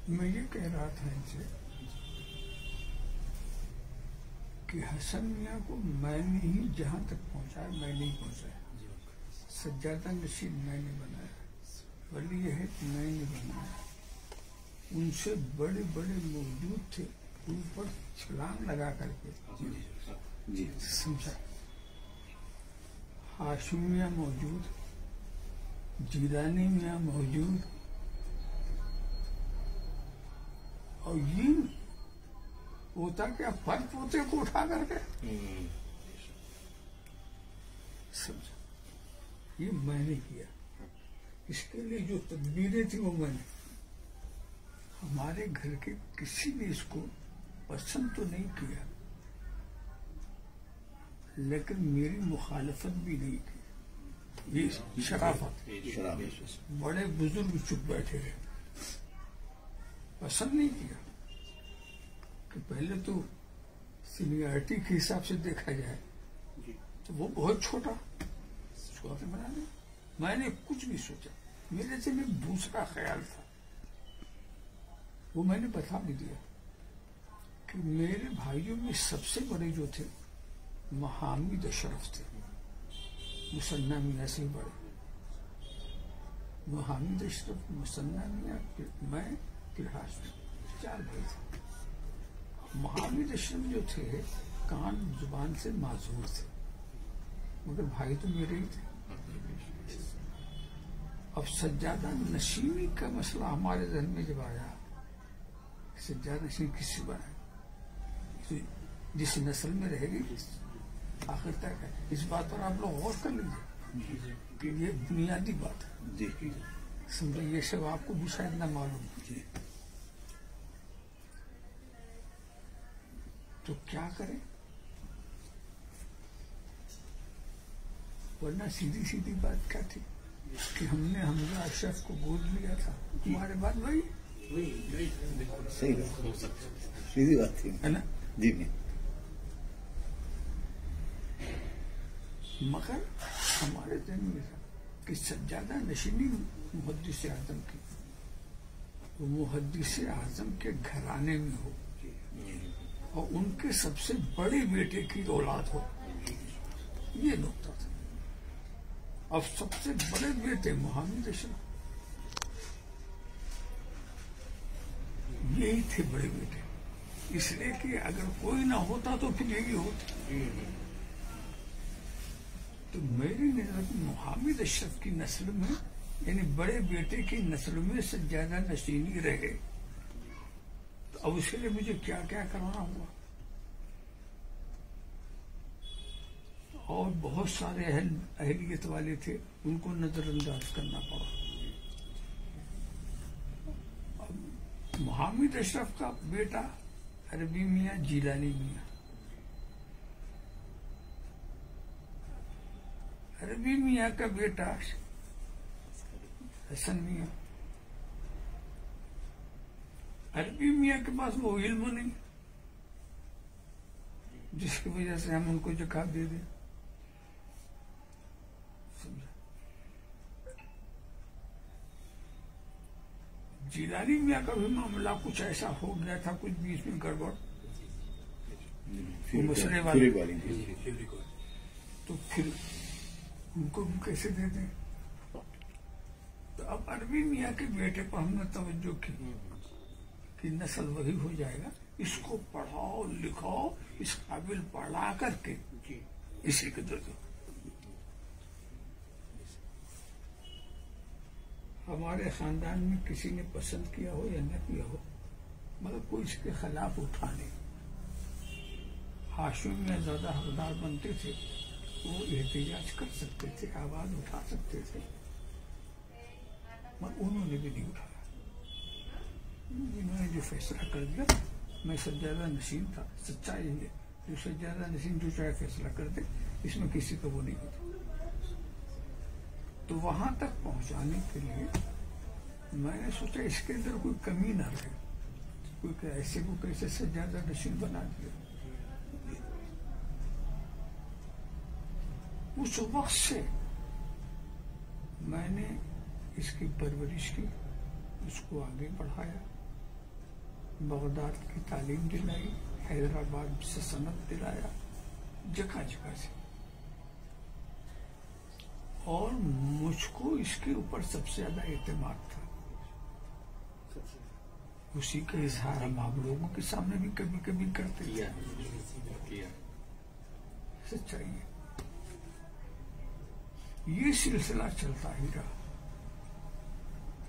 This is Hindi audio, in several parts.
मैं ये कह रहा था इनसे कि हसन मियाँ को मैंने ही जहाँ तक पहुँचाया, मैं नहीं पहुँचाया। सज्जादा नशीन मैंने बनाया, वली है मैंने बनाया। उनसे बड़े बड़े मौजूद थे, ऊपर छलांग लगा करके, समझा। हाशिम मियाँ मौजूद, जीलानी मियाँ मौजूद, और ये होता क्या, पर पोते को उठा करके, समझा। ये मैंने किया। इसके लिए जो तदबीरें थी वो मैंने। हमारे घर के किसी ने इसको पसंद तो नहीं किया, लेकिन मेरी मुखालफत भी नहीं की। ये शराफत। बड़े बुजुर्ग चुप बैठे रहे, पसंद नहीं किया। कि पहले तो सीनियरिटी के हिसाब से देखा जाए तो वो बहुत छोटा, उसको आपने बना लिया। मैंने कुछ भी सोचा, मेरे से एक दूसरा ख्याल था, वो मैंने बता भी दिया कि मेरे भाइयों में सबसे बड़े जो थे महामिद अशरफ थे, मुसन्ना मियाँ से बड़े। महामिद अशरफ, मुसन्ना मियाँ, मैं, फिर हाशिम, 4 भाई थे। महामिद अशरफ जो थे कान जुबान से माजूर थे, मगर भाई तो मेरे ही थे। अब सज्जादा नशीनी का मसला हमारे जहन में जब आया, सज्जादा नशीन किससे बनाए, तो जिस नस्ल में रहेगी आखिर तक है। इस बात पर आप लोग गौर कर लीजिए कि ये बुनियादी बात है, समझे। ये सब आपको भी शायद न मालूम है। तो क्या करें, वरना सीधी सीधी बात क्या थी कि हमने हमजा अशरफ को गोद लिया था, तुम्हारे बाद वही सही बात, सीधी बात थी, है ना जी नहीं। मगर हमारे दिन में था कि सज्जादा नशीनी मुहद्दिस आजम की, वो मुहद्दिस आजम के घराने में हो और उनके सबसे बड़े बेटे की औलाद हो, ये नुकता था। अब सबसे बड़े बेटे मोहम्मद अशरफ, यही थे बड़े बेटे, इसलिए कि अगर कोई ना होता तो फिर यही होता। तो मेरी नजर मोहम्मद अशरफ की नस्ल में, यानी बड़े बेटे की नस्ल में सज्जादा नशीनी रहे, तो अब उसके लिए मुझे क्या क्या करना हुआ। और बहुत सारे अहलियत वाले थे, उनको नजरअंदाज करना पड़ा। मोहम्मद अशरफ का बेटा अरबी मियाँ, जीलानी मियाँ, अरबी मियाँ का बेटा हसन मियाँ। अरबी मियाँ के पास वो इल्म नहीं जिसकी वजह से हम उनको ज़कात दे दें, जिलानी मियाँ का भी मामला कुछ ऐसा हो गया था, कुछ बीच में गड़बड़, मसले वाले, तो फिर उनको भी कैसे दे दें। तो अब अरबी मियाँ के बेटे पर हमने तवज्जो की कि नस्ल वही हो जाएगा, इसको पढ़ाओ लिखाओ, इस काबिल पढ़ा करके इसी को दे दो। हमारे खानदान में किसी ने पसंद किया हो या न किया हो, मगर कोई इसके खिलाफ उठा नहीं। हाशिम में ज्यादा हकदार बनते थे, वो एहतिजाज कर सकते थे, आवाज उठा सकते थे, मगर उन्होंने भी नहीं उठाया। इन्होंने जो फैसला कर दिया, मैं सज्जादा नशीन था, सच्चाई है, जो सज्जादा नशीन जो चाहे फैसला कर दे, इसमें किसी को वो नहीं होता। तो वहां तक पहुंचाने के लिए मैंने सोचा इसके अंदर कोई कमी ना रहे, कोई ऐसे को कैसे सज्जादा नशीन बना दिया। उस वक्त से मैंने इसकी परवरिश की, उसको आगे बढ़ाया, बगदाद की तालीम दिलाई, हैदराबाद से सनद दिलाया, जगह जगह से। और मुझको इसके ऊपर सबसे ज्यादा एतमाद था। उसी का इजहार हम आप लोगों के सामने भी कभी कभी करते किया। सच्चाई है। ये सिलसिला चलता ही रहा,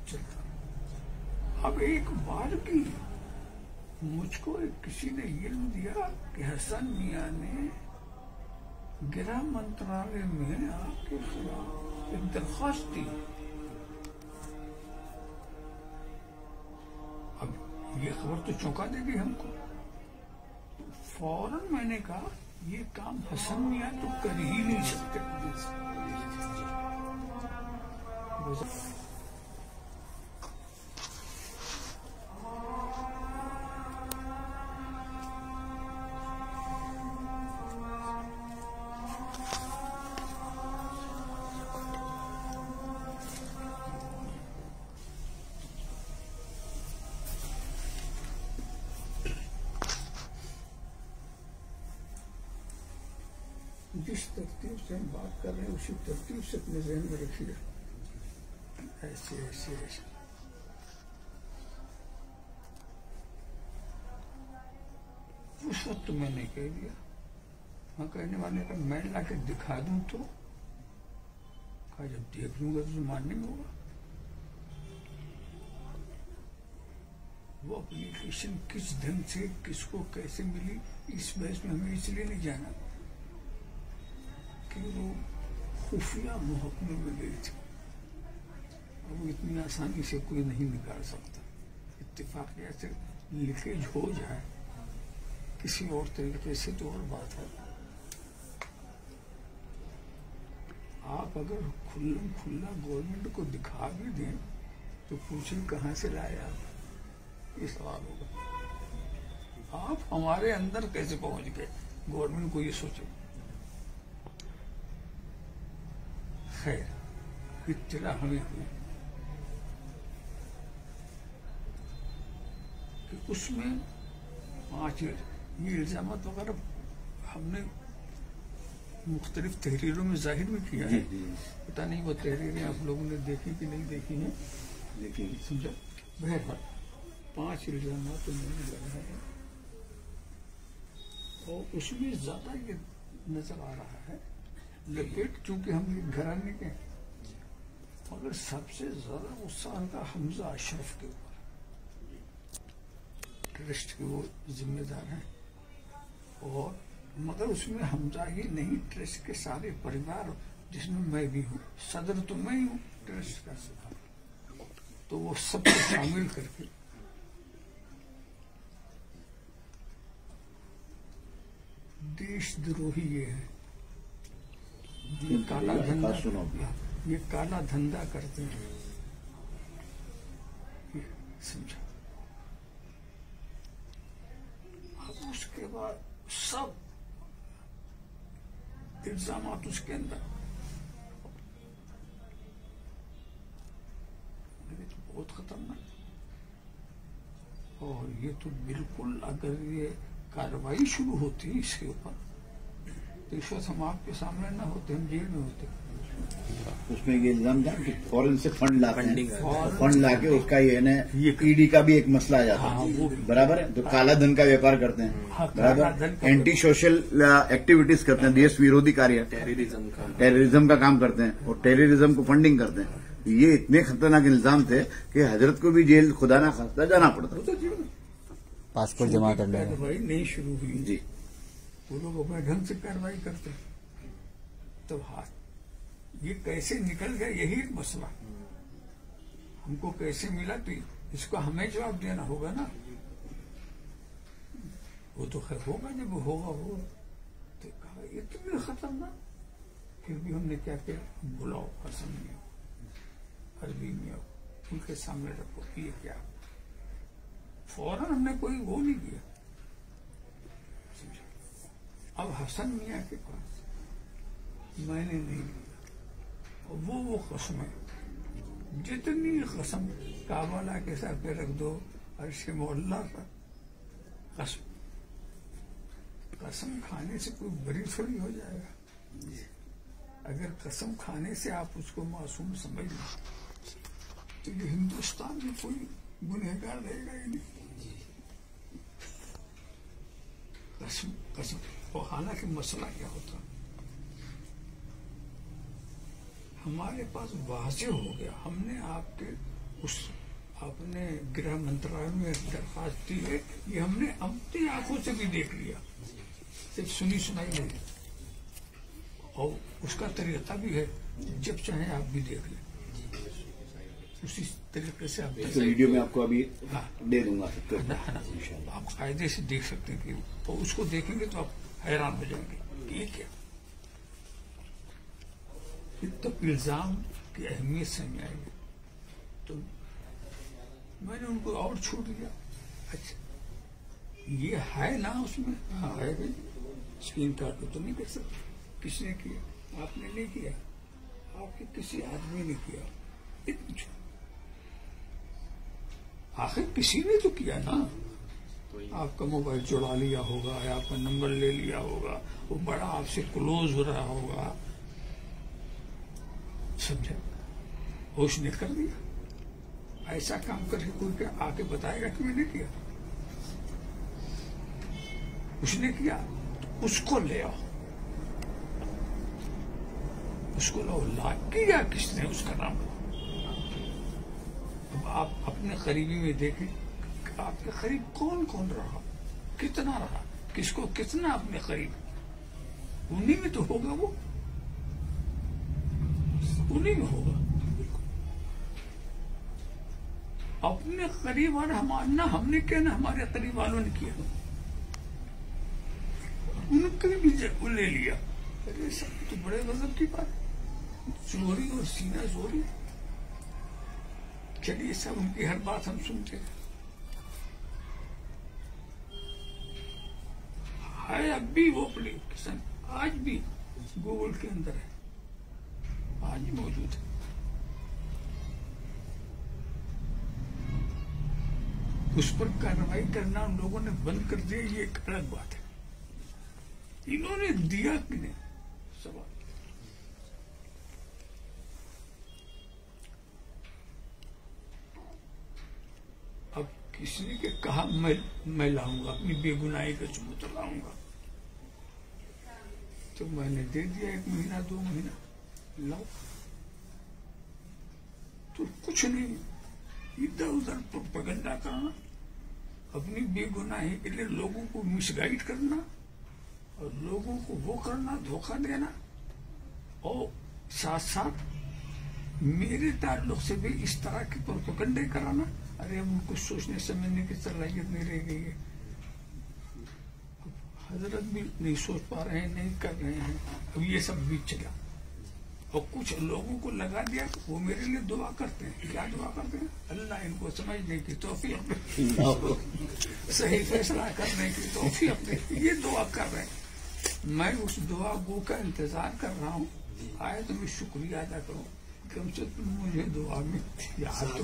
चलता। अब एक बार की मुझको किसी ने इल्म दिया कि हसन मियां ने गृह मंत्रालय में आपके खिलाफ एक दरख्वास्त दी। अब ये खबर तो चौंका देगी हमको। फौरन मैंने कहा ये काम हसन मियां तो कर ही नहीं सकते। जिस तरतीब से हम बात कर रहे हैं उसी तरतीब से अपने जहन में रखिए। ऐसे ऐसे ऐसे उस वक्त मैंने कह दिया। हाँ, कहने वाले का मैं लाके दिखा दूं तो कहा जब देख लूंगा तो मानने में होगा। वो एप्लीकेशन किस ढंग से किसको कैसे मिली इस बहस में हमें इसलिए नहीं जाना कि वो खुफिया महकमे में गई थी। वो इतनी आसानी से कोई नहीं निकाल सकता। इत्तेफाक ऐसे लीकेज हो जाए किसी और तरीके से तो और बात है। आप अगर खुल्लम खुल्ला गवर्नमेंट को दिखा भी दें तो पूछें कहां से लाए आप, ये सवाल होगा। आप हमारे अंदर कैसे पहुंच गए, गवर्नमेंट को ये सोचे। खैर इत्तला हमें हुई कि उसमें 5 ये इल्जाम वगैरह हमने मुख्तलिफ तहरीरों में जाहिर भी किया है। पता नहीं वो तहरीरें आप लोगों ने देखी कि नहीं देखी है, देखी समझा। बहरहाल 5 इल्जाम तो मैंने लगाए हैं और उसमें ज्यादा ये नजर आ रहा है लपेट, चूंकि हम घराने के, मगर सबसे ज्यादा गुस्सा उनका हमजा अशरफ के ऊपर, ट्रस्ट के वो जिम्मेदार हैं। और मगर उसमें हमजा ही नहीं, ट्रस्ट के सारे परिवार जिसमें मैं भी हूँ, सदर तो मैं ही हूँ ट्रस्ट का सदर, तो वो सबको शामिल करके देशद्रोही ये है, ये काला धंधा, ये काला धंधा करते हैं, समझा। अब उसके बाद सब इल्जामात उसके अंदर, तो बहुत खतरनाक। और ये तो बिल्कुल, अगर ये कार्रवाई शुरू होती इसके ऊपर तो इस वक्त हम आपके सामने ना होते, हम जेल में होते। उसमें ये इल्जाम था कि फॉरेन से फंड लाते हैं, फंड लाके उसका ये ईडी का भी एक मसला आ जाता है, बराबर है। तो काला धन का व्यापार करते हैं, बराबर, एंटी सोशल एक्टिविटीज करते हैं, देश विरोधी कार्य, टेररिज्म का काम करते हैं और टेररिज्म को फंडिंग करते हैं। ये इतने खतरनाक इल्जाम थे कि हजरत को भी जेल खुदा ना खास्ता जाना पड़ता। पासपोर्ट जमा करने कार्रवाई नहीं शुरू हुई जी, वो लोग अपने ढंग से कार्रवाई करते, तो हाथ ये कैसे निकल गया, यही एक मसला। हमको कैसे मिला तो इसको हमें जवाब देना होगा ना। वो तो खैर होगा, जब होगा वो तो कहा इतने खतरनाक। फिर भी हमने क्या किया, बुलाओ हसन में हो, अरबी में हो, उनके सामने रखो, ये क्या। फौरन हमने कोई वो नहीं किया। अब हसन मियां के पास मैंने नहीं लिया, वो कसमें, जितनी कसम काबला के सर पे रख दो, अर्श मोहल्ला का कसम खाने से कोई बरी थोड़ी हो जाएगा। अगर कसम खाने से आप उसको मासूम समझ लें तो ये हिंदुस्तान में कोई गुनहगार रहेगा ही नहीं। कसम कसम। और हालांकि मसला क्या होता, हमारे पास वाज़ेह हो गया, हमने आपके उस अपने गृह मंत्रालय में दरखास्त दी है, ये हमने अपनी आंखों से भी देख लिया, सिर्फ सुनी सुनाई नहीं। और उसका तरीका भी है, जब चाहे आप भी देख लें, उसी तरीके से आप तो वीडियो में आपको अभी दे दूंगा आप कायदे से देख सकते हैं कि, और उसको देखेंगे तो आप हैरान हो जाएंगे कि ये क्या। तो इल्जाम की अहमियत समझ आएगी। तो मैंने उनको और छूट दिया। अच्छा ये है ना उसमें, हाँ है भाई, स्क्रीन कार्ड को तो नहीं कर सकते। किसने किया? आपने नहीं किया, आपके किसी आदमी ने किया, इतना छूट। आखिर किसी ने तो किया ना। आपका मोबाइल चुरा लिया होगा या आपका नंबर ले लिया होगा, वो बड़ा आपसे क्लोज हो रहा होगा, समझे, उसने कर दिया। ऐसा काम करके कोई क्या आके बताएगा कि मैंने किया? उसने किया तो उसको ले आओ, उसको लो। ला किया किसने? उसका नाम। अब आप अपने करीबी में देखें, आपके करीब कौन कौन रहा, कितना रहा, किसको कितना अपने करीब, उन्हीं में तो होगा, वो उन्हीं में होगा। अपने करीब वाले ना हमने किया ना हमारे करीब वालों ने किया, उनके भी ले लिया। अरे सब तो बड़े गजब की बात, चोरी और सीना चोरी। चलिए सब उनकी हर बात हम सुनते हैं। है अब भी वो एप्लीकेशन, आज भी गूगल के अंदर है, आज भी मौजूद है। उस पर कार्रवाई करना उन लोगों ने बंद कर दिया, ये एक अलग बात है। इन्होंने दिया कि नहीं सवाल। अब किसी ने कहा मैं लाऊंगा, अपनी बेगुनाही का सबूत लाऊंगा, तो मैंने दे दिया 1 महीना 2 महीना, लाओ। तो कुछ नहीं, इधर उधर प्रोपेगेंडा करना, अपनी बेगुनाही के लिए लोगों को मिसगाइड करना और लोगों को वो करना, धोखा देना, और साथ साथ मेरे ताल्लुक से भी इस तरह की प्रोपेगेंडा कराना। अरे अब उनको सोचने समझने की सलाहियत नहीं रह गई है। हजरत भी नहीं सोच पा रहे हैं, नहीं कर रहे हैं। अब ये सब बीच चला और कुछ लोगों को लगा दिया, वो मेरे लिए दुआ करते हैं। क्या दुआ करते हैं? अल्लाह इनको समझने की तौफीक दे, सही फैसला करने की तौफीक दे, ये दुआ कर रहे हैं। मैं उस दुआ गो का इंतजार कर रहा हूँ, आए तो मैं शुक्रिया अदा करूँ, कम से कम मुझे दुआ में याद तो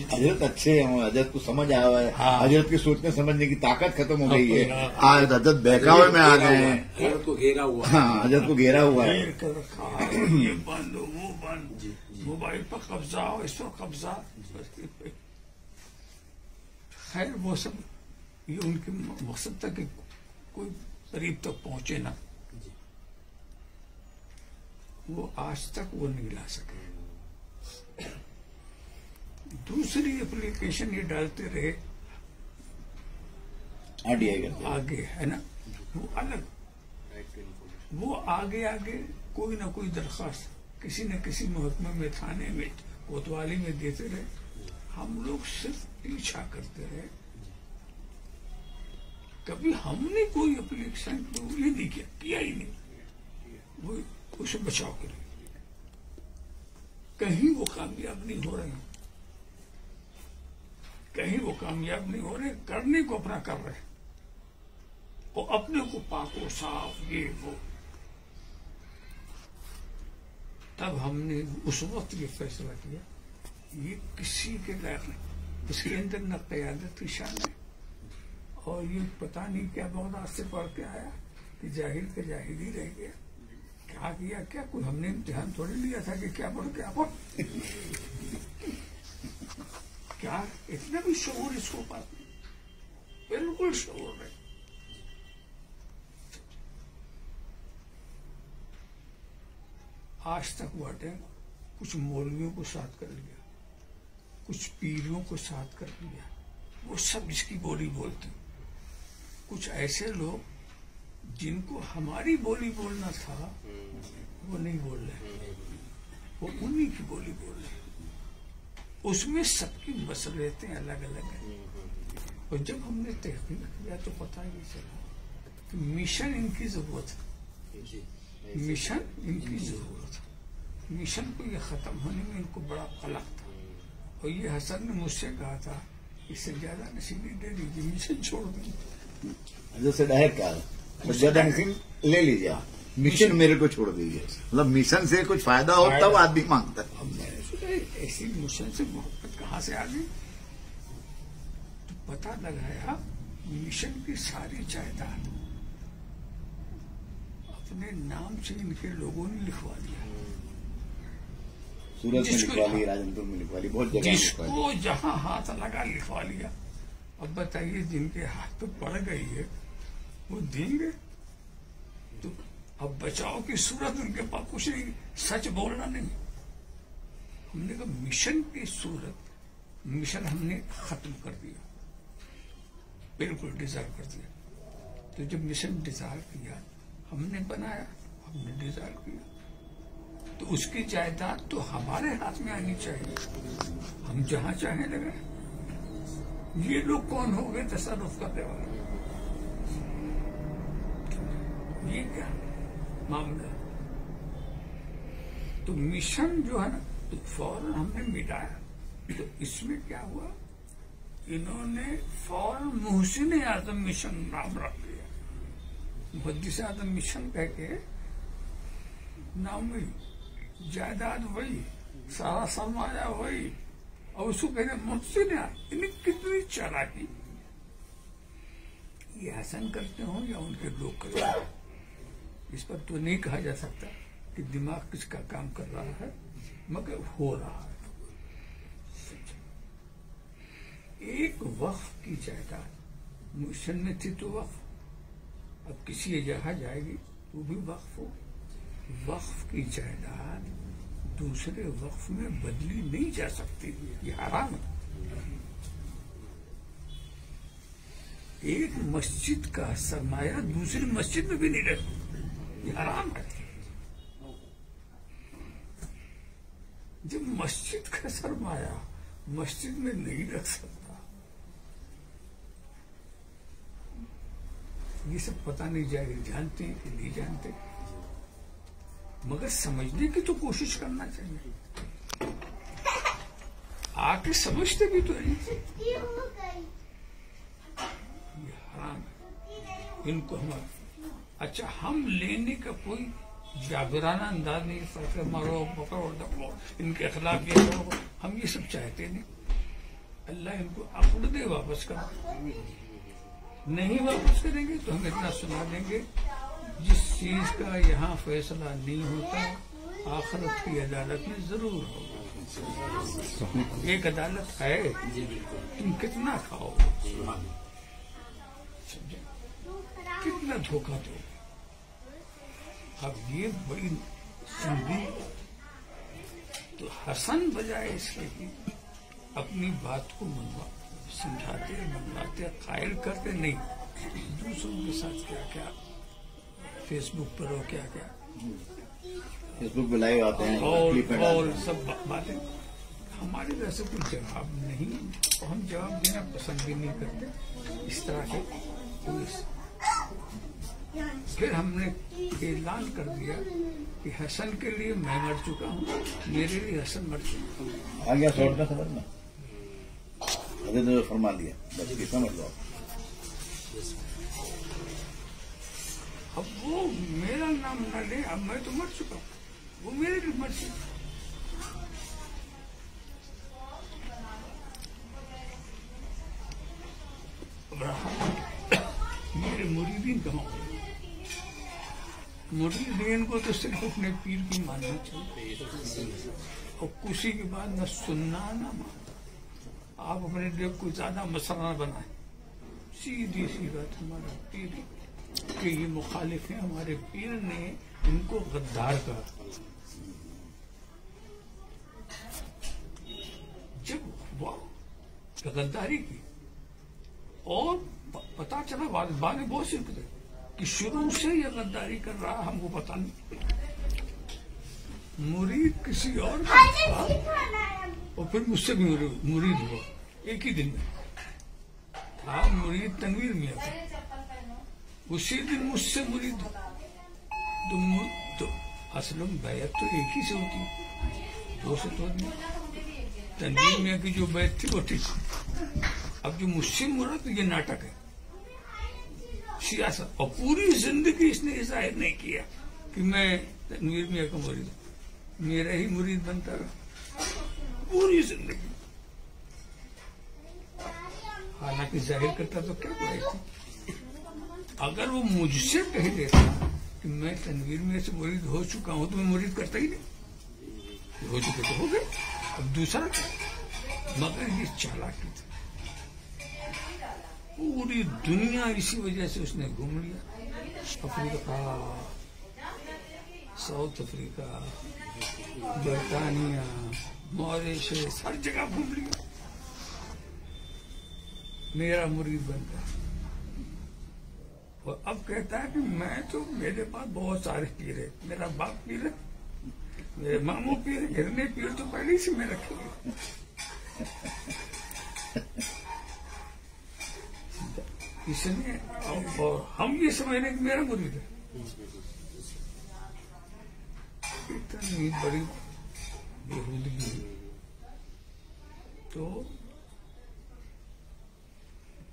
हजरत अच्छे हैं, हजरत को समझ आया है। हाँ। हजरत की सोचने समझने की ताकत खत्म हो गई है। आज हजरत बहकावे में आ गए हैं, हजरत को घेरा हुआ। हाँ, हजरत को घेरा हुआ है। ये बंद वो बंद, मोबाइल पर कब्जा हो, इस पर कब्जा। खैर वो सब ये उनके मकसद तक कोई करीब तक पहुंचे ना, वो आज तक वो नहीं ला सके। दूसरी एप्लीकेशन ये डालते रहे आगे, है ना, वो अलग, वो आगे आगे कोई ना कोई दरखास्त किसी न किसी महकमे में, थाने में, कोतवाली में देते रहे। हम लोग सिर्फ पीछा करते रहे, कभी हमने कोई एप्लीकेशन ये नहीं किया ही नहीं, वो उसे बचाव के लिए। कहीं वो कामयाब नहीं हो रहे हैं, कहीं वो कामयाब नहीं हो रहे, करने को अपना कर रहे और अपने को पाको साफ ये वो। तब हमने उस वक्त ये फैसला किया, ये किसी के लायक नहीं, इसके अंदर न क़यादत की शान है, और ये पता नहीं क्या बगदाद से पढ़ के आया कि जाहिल का जाहिल ही रह गया। क्या किया क्या, कोई हमने इम्तिहान थोड़ी लिया था कि क्या पढ़ क्या पढ़। क्या इतना भी शऊर इसको पास नहीं, बिल्कुल शऊर नहीं। आज तक बाटे कुछ मौलवियों को साथ कर लिया, कुछ पीरियों को साथ कर लिया, वो सब इसकी बोली बोलते। कुछ ऐसे लोग जिनको हमारी बोली बोलना था वो नहीं बोल रहे, वो उन्हीं की बोली बोल रहे। उसमें सबकी मसलियतें अलग अलग हैं। और जब हमने तहकीक किया तो पता ही चला कि मिशन इनकी जरूरत है, मिशन इनकी जरूरत है। मिशन को ये खत्म होने में इनको बड़ा कलक था। और ये हसन ने मुझसे कहा था इससे ज्यादा नसीबी दे दीजिए, मिशन छोड़ दीजिए। जैसे डायरेक्ट कहा ज्यादा ले लीजिए, मिशन मेरे को छोड़ दीजिए। मतलब मिशन से कुछ फायदा हो तब आदमी मांगता है। अब मैंने सोचा ऐसी मिशन से मोहब्बत कहाँ से आ गई, तो पता लगाया मिशन की सारी जायदाद अपने नाम से इनके लोगों ने लिखवा दिया। सूरत में लिखवा ली, राजनपुर में लिखवा ली, बहुत जगह जिसको जहां हाथ लगा लिखवा लिया। अब बताइए जिनके हाथ पे पड़ गई है वो देंगे? तो अब बचाव की सूरत उनके पास कुछ नहीं, सच बोलना नहीं। हमने कहा मिशन की सूरत, मिशन हमने खत्म कर दिया, बिल्कुल डिजॉल्व कर दिया। तो जब मिशन डिजॉल्व किया, हमने बनाया, हमने डिजॉल्व किया, तो उसकी जायदाद तो हमारे हाथ में आनी चाहिए, हम जहां चाहें लगाए। ये लोग कौन हो गए तसर्रुफ करने वाले? ये क्या मामला? तो मिशन जो है ना, तो फौरन हमने मिटाया। तो इसमें क्या हुआ, इन्होंने फौरन मुहसिन आजम मिशन नाम रख दिया। मुहद्दिस आजम मिशन कह के नाम में जायदाद वही, सारा सरमाया वही, और उसको कहते मुहसिन। इन्हें कितनी चालाकी! ये हसन करते हो या उनके लोग करते हो, इस पर तो नहीं कहा जा सकता कि दिमाग किसका काम कर रहा है, मगर हो रहा है। एक वक्फ की जायदाद मिशन में थी तो वक्फ, अब किसी जगह जाएगी तो भी वक्फ हो। वक्फ की जायदाद दूसरे वक्फ में बदली नहीं जा सकती, ये हराम है। एक मस्जिद का सरमाया दूसरी मस्जिद में भी नहीं रख, ये हराम है। जब मस्जिद का सरमाया मस्जिद में नहीं रख सकता, ये सब पता नहीं जाएगा, जानते हैं कि नहीं जानते, मगर समझने की तो कोशिश करना चाहिए। आके समझते भी तो नहीं। ये हराम है, इनको हम अच्छा हम लेने का कोई जाबिराना अंदाज नहीं करते, मारो पकड़ो दबो, इनके खिलाफ ये करो, हम ये सब चाहते नहीं। अल्लाह इनको अकड़ दे, वापस करो। नहीं वापस करेंगे तो हम इतना सुना देंगे, जिस चीज का यहाँ फैसला नहीं होता आखिरत की अदालत में जरूर होगा। एक अदालत है, तुम कितना खाओगे, कितना धोखा दो। अब ये बड़ी संधि, तो हसन बजाय इसके कि अपनी बात को समझाते, मनवाते, कायल करते नहीं, दूसरों के साथ क्या क्या फेसबुक पर हो, क्या क्या फेसबुक पे लाइव आते हैं और सब बातें, हमारे वैसे कोई जवाब नहीं, और हम जवाब देना पसंद भी नहीं करते इस तरह के पुलिस। फिर हमने ऐलान कर दिया कि हसन के लिए मैं मर चुका हूँ, मेरे लिए हसन मर चुका हूँ। आ गया शॉर्ट का खबर में, अभी तो फरमा लिया, बस ये समझ लो। अब वो मेरा नाम न ले, अब मैं तो मर चुका हूँ, वो मेरे लिए मर चुका। रहा मेरे मुरीदीन कहाँ हो? मुरीदीन को तो सिर्फ अपने पीर की मानना चाहिए और खुशी के बाद न सुनना न मानना। आप अपने लिए कोई ज्यादा मसला न बनाए। सीधी सी बात, हमारा पीर के ये मुखालिफ है, हमारे पीर ने इनको गद्दार कहा। जब वाह गद्दारी की और पता चला बाद में बहुत सी कि शुरू से यह गद्दारी कर रहा, हमको पता नहीं। मुरीद किसी और का था और फिर मुझसे भी मुरीद हुआ एक ही दिन में। था मुरीद तनवीर मियां का, उसी दिन मुझसे मुरीद तो असल में बैत तो एक ही से होती, दो से तो नहीं। तनवीर मियां की जो बैत थी वो ठीक। अब जो मुझसे मुरा तो ये नाटक है, सियासत। और पूरी जिंदगी इसने जाहिर नहीं किया कि मैं तनवीर मियां का मुरीद हूं, मेरा ही मुरीद बनता रहा पूरी जिंदगी। हालांकि जाहिर करता तो क्या बुराई थी। अगर वो मुझसे कह देता कि मैं तनवीर मियां से मुरीद हो चुका हूं तो मैं मुरीद करता ही नहीं। हो चुके तो हो गए, अब दूसरा मगर ये चालाकी थी। पूरी दुनिया इसी वजह से उसने घूम लिया। अफ्रीका, साउथ अफ्रीका, बर्तानिया, मॉरिशस, हर जगह घूम लिया। मेरा मुरीद बनता है और अब कहता है कि मैं तो, मेरे पास बहुत सारे पीर है, मेरा बाप पीर है, मेरे मामू पीर है, हिरने पीर तो पहले ही से मैं रखे। इसलिए और हम ये समझ रहे कि मेरा मुरीद है। इतनी बड़ी बेहूदगी तो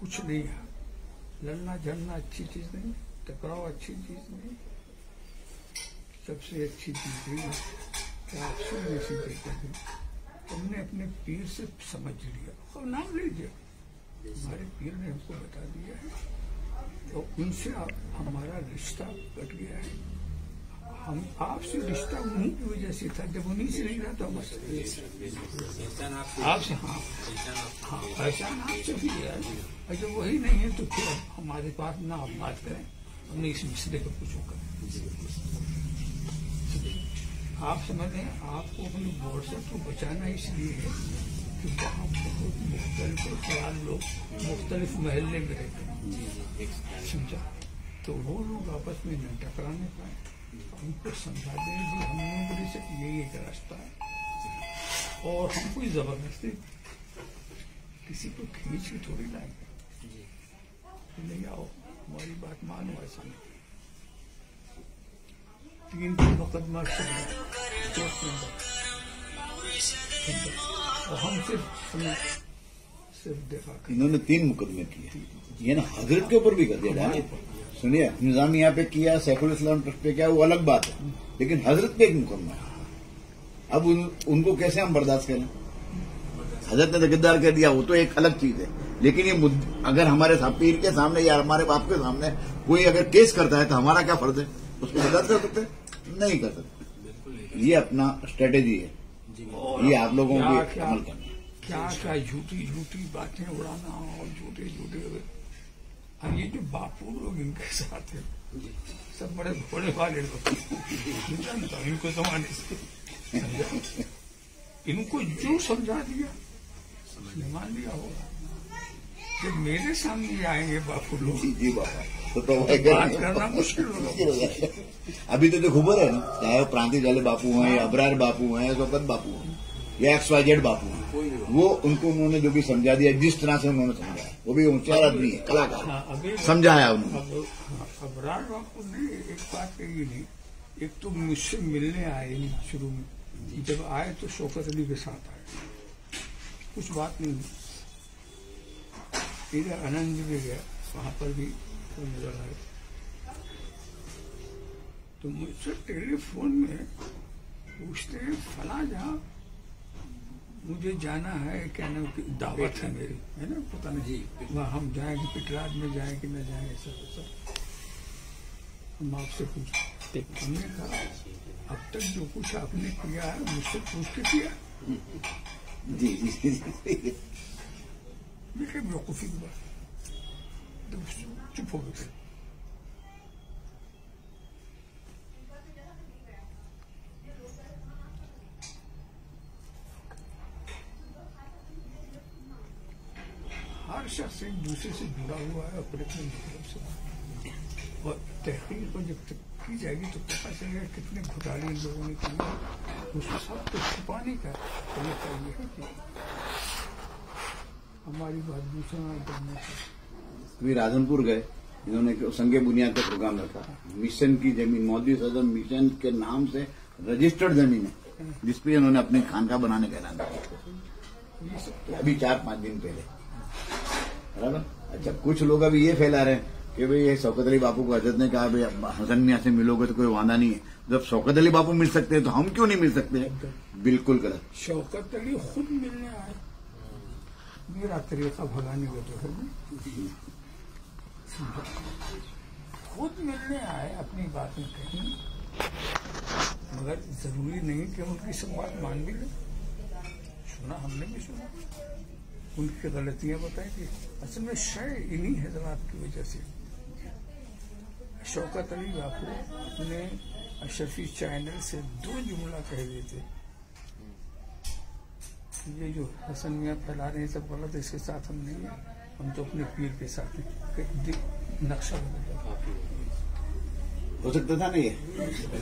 कुछ नहीं है। लड़ना झड़ना अच्छी चीज नहीं, टकराव अच्छी चीज नहीं। सबसे अच्छी चीज है कि आपसे जैसी देखते हमने अपने पीर से समझ लिया और नाम लीजिए। हमारे पीर ने हमको बता दिया है तो उनसे हमारा रिश्ता कट गया है। हम आपसे रिश्ता उन्हीं की वजह से था, जब उन्हीं से नहीं रहा तो हम आपसे हाँ पहचान आपसे भी है। और जब वही नहीं है तो फिर हमारे पास ना आप बात करें, हमने इस मसले को कुछ करें। आप समझ रहे हैं, आपको अपनी बोर्ड से तो बचाना इसलिए है कि वहाँ बहुत मुख्तलिफ ख्याल लोग मुख्तलिफ महल्ले में रहते हैं, समझा। तो वो लोग आपस में न टकराने पाए, उनको समझा दें कि हम लोगों से यही एक रास्ता है और हम कोई जबरदस्ती किसी को खींच के थोड़ी लाएंगे। नहीं आओ हमारी बात मानो, ऐसा नहीं। 3 मुकदमा और हम सिर्फ देखा। इन्होंने 3 मुकदमे किए, ये ना हजरत के ऊपर भी कर दिया। सुनिए, निजाम यहाँ पे किया, सैफुल इस्लाम ट्रस्ट पे किया, वो अलग बात है, लेकिन हजरत पे एक मुकदमा है। अब उनको कैसे हम बर्दाश्त करें? हजरत ने गद्दार कह दिया, वो तो एक अलग चीज है, लेकिन ये अगर हमारे पीर के सामने या हमारे बाप के सामने कोई अगर केस करता है तो हमारा क्या फर्ज है? उसको बर्दाश्त कर सकते? नहीं कर सकते। ये अपना स्ट्रेटेजी है, ये आप लोगों की अमल करना। क्या क्या झूठी झूठी बातें उड़ाना और झूठे झूठे। और ये जो बापू लोग इनके साथ है, सब बड़े भोले वाले लोग, इनको जमाने से इनको जो समझा दिया मान लिया होगा। जब मेरे सामने आएंगे बापू लोग, जी बाबा, तो बात करना मुश्किल होगा। अभी तो खबर है ना, चाहे वो प्रांतिज वाले बापू हैं, अबरार बापू हैं, सोपत बापू हैं या XYZ बापू हैं, वो उनको उन्होंने जो भी समझा दिया, जिस तरह से उन्होंने समझाया, वो भी होशियार आदमी है, कलाकार, समझाया उन्होंने। अबरार बापू ने एक बात कही नहीं, एक तो मुझसे मिलने आए नहीं शुरू में, जब आए तो शौकत अली के साथ आए, कुछ बात नहीं। इधर आनंद भी गया, वहां पर भी नजर आए तो मुझसे टेलीफोन में पूछते हैं, फला जहाँ मुझे जाना है, क्या नाम की दावत है मेरी, है ना, पता नहीं वहाँ हम जाएंगे, पिटराज में जाए कि न जाए, ऐसा वैसा हम आपसे पूछे। हमने कहा अब तक जो कुछ आपने किया है मुझसे पूछ के किया। जी जी जी बेवकूफी की बात, तो चुप हो गए। हर शख्स एक दूसरे से जुड़ा हुआ है अपने अपने मतलब से, और तहकीक को जब तक की जाएगी तो पता चलेगा कितने घोटाले इन लोगों ने किए। उस सब को छुपाने का तरीका ये है कि हमारी बात दूसरा करने से। कभी राधनपुर गए, इन्होंने संगे बुनियाद का प्रोग्राम रखा, मिशन की जमीन, मौलवी सदर मिशन के नाम से रजिस्टर्ड जमीन है जिसपे उन्होंने अपनी खानका बनाने का ऐलान किया अभी 4-5 दिन पहले, बराबर। अच्छा, कुछ लोग अभी ये फैला रहे हैं कि भाई ये शौकत अली बापू को हजरत ने कहा भाई हसन मियां से मिलोगे तो कोई वादा नहीं है। जब शौकत अली बापू मिल सकते हैं तो हम क्यों नहीं मिल सकते हैं? बिल्कुल गलत। शौकत अली खुद मिलने आए, मेरा तरीका भगाने का तो है, खुद मिलने आए, अपनी बातें कही, मगर जरूरी नहीं कि उनकी सब बात मान भी ले। सुना, हमने भी सुना, उनकी गलतियां बताई थी। असल में शय इन्हीं हजरात की वजह से। शौकत अली बापू अपने अशरफी चैनल से 2 जुमला कह देते, ये जो हसन मियां फैला रहे हैं सब गलत, इसके साथ हम नहीं है, हम तो अपने पीर के साथ हैं। नक्शा बदल हो सकता था नहीं है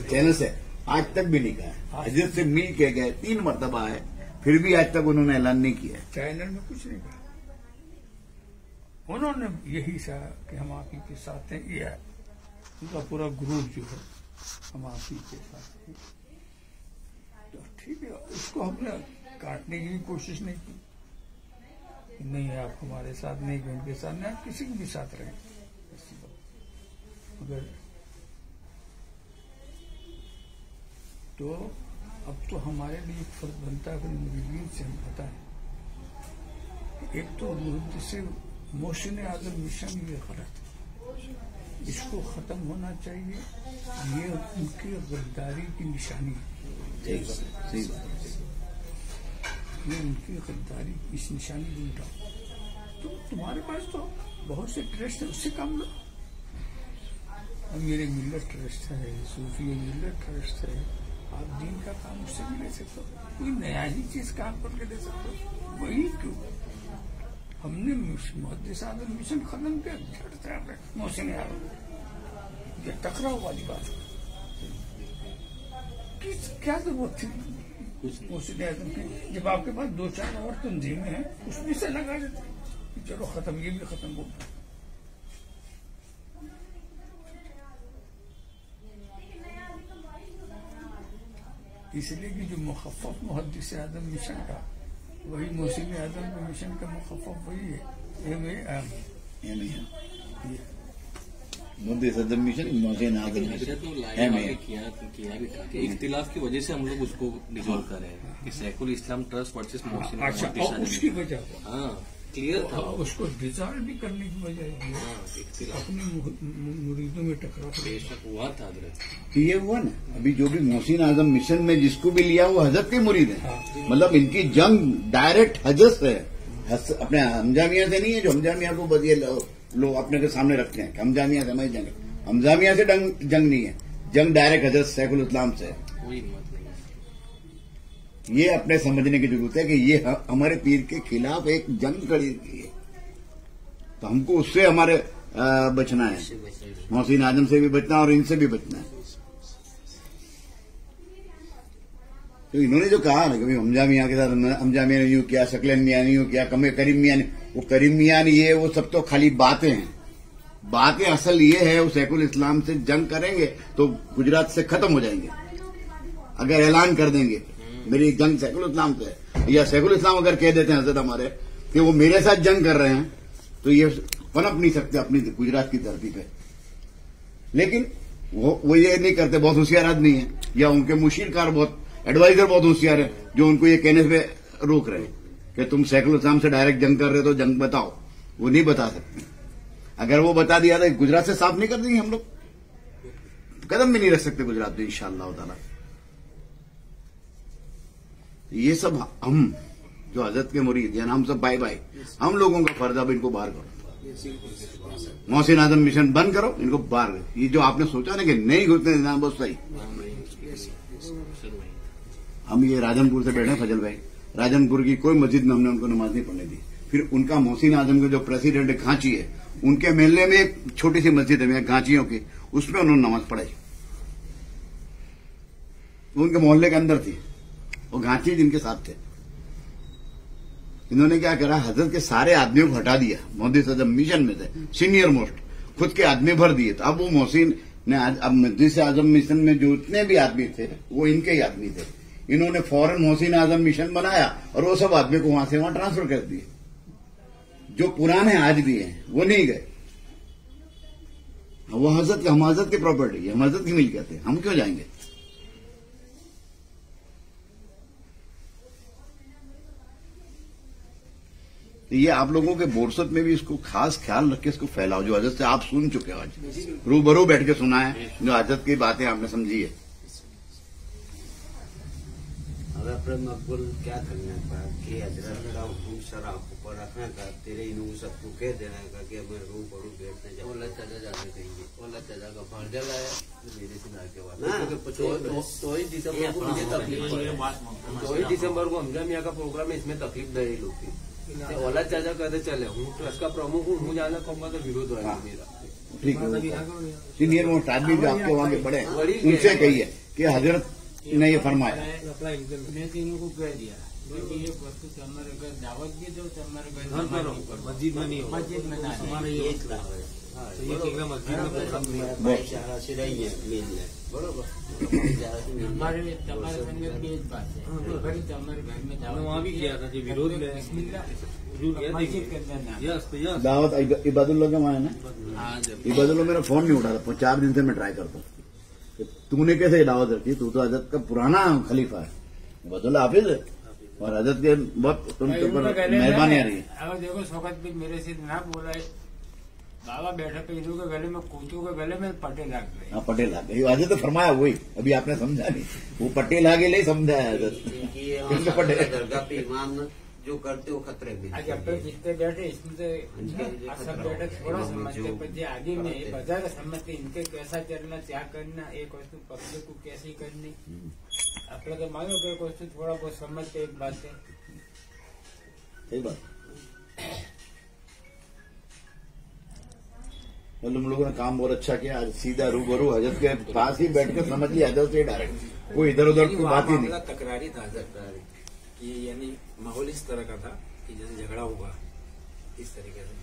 चैनल से, आज तक भी नहीं कहा। हजरत से मिल के गए 3 मरतबा है, फिर भी आज तक उन्होंने ऐलान नहीं किया। चैनल में कुछ नहीं कहा, उन्होंने यही कहा कि हम आप ही के साथ हैं। ये उनका पूरा ग्रुप जो है हम आप ही के साथ हैं, तो ठीक है, उसको हमने काटने की भी कोशिश नहीं की। नहीं आप हमारे साथ नहीं, उनके साथ नहीं, आप किसी के भी साथ रहें, मगर तो अब तो हमारे लिए एक फर्ज बनता है अपने मुरीदीन से हम बताएं। एक तो से मोहसिन आजम मिशन ये गलत है, इसको खत्म होना चाहिए, ये उनकी गद्दारी की निशानी है। सही बात, ये उनकी गद्दारी इस निशानी को उठाओ। तो तुम्हारे पास तो बहुत से ट्रस्ट है, उससे काम लो। मेरे मिल्लत ट्रस्ट है, सूफी मिल्लत ट्रस्ट है, आप दीन का काम उससे भी ले सकते हो, कोई नया ही चीज काम करके दे सकते हो। वही क्यों हमने मुहद्दिस आजम मिशन खत्म किया, मोहसिन आजम, ये टकराव वाली बात है। क्या जरूरत थी मोहसिन आजम की? जब आपके पास 2-4 और तंजीमें हैं, उसमें से लगा देते, चलो खत्म, ये भी खत्म हो। इसलिए कि जो मुखफ़फ़ मुहद्दिस आज़म मिशन का, वही मोहसिन आज़म के मिशन का मुखफ़फ़ वही है। मुहद्दिस आज़म मिशन, मोहसिन आज़म मिशन किया भी था कि इख्तिलाफ की वजह से हम लोग उसको डिसॉल्व कर रहे हैं कि सैकुल इस्लाम ट्रस्ट वर्सेस मोहसिन। अच्छा, उसकी वजह, हाँ क्लियर था, उसको डिसॉल्व भी करने की वजह अपने मुरीदों में टकराव हुआ था। ये हुआ ना, अभी जो भी मोहसिन आजम मिशन में जिसको भी लिया वो हजरत के मुरीद है। मतलब इनकी जंग डायरेक्ट हजरत से है, अपने हमजामिया से नहीं है। जो हमजामिया को बस ये लोग अपने के सामने रखते हैं कि हमजामिया से हमारी जंग है, हमजामिया से जंग नहीं है, जंग डायरेक्ट हजरत सैकुल इस्लाम से है। ये अपने समझने की जरूरत है कि ये हमारे पीर के खिलाफ एक जंग खड़ी की है, तो हमको उससे हमारे बचना है, मोहसिन आजम से भी बचना और इनसे भी बचना है। तो इन्होंने जो कहा ना कि हमजा मियां के साथ हमजा मियां ने यूं किया, शकलन मियां ने यूं किया, करीम मियां ने, वो करीम मियां ने ये वो सब तो खाली बातें हैं। बातें असल ये है, वो सैकुल इस्लाम से जंग करेंगे तो गुजरात से खत्म हो जाएंगे। अगर ऐलान कर देंगे मेरी जंग सैकुल इस्लाम से, या सैकुल इस्लाम अगर कह देते हैं हजरत हमारे कि वो मेरे साथ जंग कर रहे हैं, तो ये पनप नहीं सकते अपनी गुजरात की धरती पे। लेकिन वो ये नहीं करते, बहुत होशियार आदमी है, या उनके मुशीरकार बहुत एडवाइजर बहुत होशियार है, जो उनको ये कहने पे रोक रहे हैं कि तुम सैकुलर इस्लाम से डायरेक्ट जंग कर रहे हो तो जंग बताओ, वो नहीं बता सकते। अगर वो बता दिया तो गुजरात से साफ नहीं कर देंगे हम लोग, कदम भी नहीं रख सकते गुजरात में इंशाअल्लाह ताला। ये सब हम जो हजरत के मुरीद या हम सब भाई भाई, हम लोगों का फर्ज, अब इनको बाहर करो। मोहसिन आजम मिशन बंद करो, इनको बाहर करो। ये जो आपने सोचा ना कि नहीं घुसने देना, बहुत सही। हम ये राजनपुर से बैठे हैं फजल भाई, राजनपुर की कोई मस्जिद में हमने उनको नमाज नहीं पढ़ने दी। फिर उनका मोहसिन आजम का जो प्रेसिडेंट है घांची है, उनके महल्ले में एक छोटी सी मस्जिद है घांचियों की, उसमें उन्होंने नमाज पढ़ाई। उनके मोहल्ले के अंदर थी, वो घांची जिनके साथ थे। इन्होंने क्या करा, हजरत के सारे आदमियों को हटा दिया, मोहसिन आजम मिशन में थे सीनियर मोस्ट, खुद के आदमी भर दिए। तो अब वो मोहसिन ने अब मोहसिन आजम मिशन में जो इतने भी आदमी थे वो इनके ही आदमी थे। इन्होंने फौरन मोहसिन आजम मिशन बनाया और वो सब आदमी को वहां से वहां ट्रांसफर कर दिए। जो पुराने आज भी हैं वो नहीं गए, वो हजरत हम हजरत की प्रॉपर्टी है, हम हजरत की मिल्कियत है, हम क्यों जाएंगे। ये आप लोगों के बोर्सत में भी इसको खास ख्याल रख के इसको फैलाओ, जो हजरत से आप सुन चुके हो, आज रूबरू बैठ के सुना है, जो हजरत की बातें आपने समझी है। હવે આપણે મકબૂલ क्या करना था कि हजरत का हुक्म सर आंखों पर रखना था, तेरे इन सबको कह देना था कि हमें रूबरू बैठने जाओ। ओला चाचा जाने देंगे, ओला चाचा का भांडल है मेरे से ना के बाद तो ही दिसंबर को मुझे तकलीफ, 2 दिसंबर को हमजा मियाँ का प्रोग्राम है, इसमें तकलीफ दे लोग की। ओला चाचा कहते चले, हूँ ट्रस्ट का प्रमुख हूँ, हूँ जाना कहूँगा तो विरोध होगा मेरा। ठीक है, सीनियर मोस्ट आदमी जो आपके वहां के बड़े, उनसे कहिए कि हजरत ने ये फरमाया। मैं तीनों को कह दिया ये वस्तु हमारे घर दावत भी दो, हमारे घर मस्जिद में नहीं, मस्जिद में ना, हमारे ये मस्जिद में बरोबर हमारे તમારે સંગે બે જ बात है, बड़ी हमारे घर में दावत वहाँ भी किया था, विरोध में मस्जिद के अंदर दावत इबादुल्लाह के वहां है ना, इबादुल्लाह मेरा फोन नहीं उठा था, 4 दिन से मैं ट्राई करता हूँ। तूने कैसे दावत रखी, तू तो हजरत का पुराना खलीफा है, इबादुल्लाह हाफिज है, और हजरत के बहुत तुमके ऊपर मेहरबानी आ रही है। अब देखो शौकत भी मेरे से ना बोला है, बाबा बैठे पे इनू के गले में, कोचू के गले में पटेल आ गए। हाँ पटेल आ गए, हजरत तो फरमाया वही, अभी आपने समझा नहीं, वो पटेल आगे नहीं समझा है हजरत पटेल दरगाह पे इमाम जो करते हो खतरे में। आज अपने जितने बैठे इसमें तो सब बैठे थोड़ा समझते, पर आगे में बजा समझते इनके कैसा चलना, क्या करना, एक वस्तु पब्लिक को कैसी करनी, अपने तो मानो कि एक वस्तु थोड़ा बहुत समझते, एक बात है। सही बात, तुम लोगों ने काम बहुत अच्छा किया, आज सीधा रूबरू हजरत के पास ही बैठ कर समझ लिया, हजरत से डायरेक्ट, कोई इधर उधर की बात ही नहीं। तकरारी था हजरत कि यानी माहौल इस तरह का था कि जैसे झगड़ा हुआ इस तरीके से।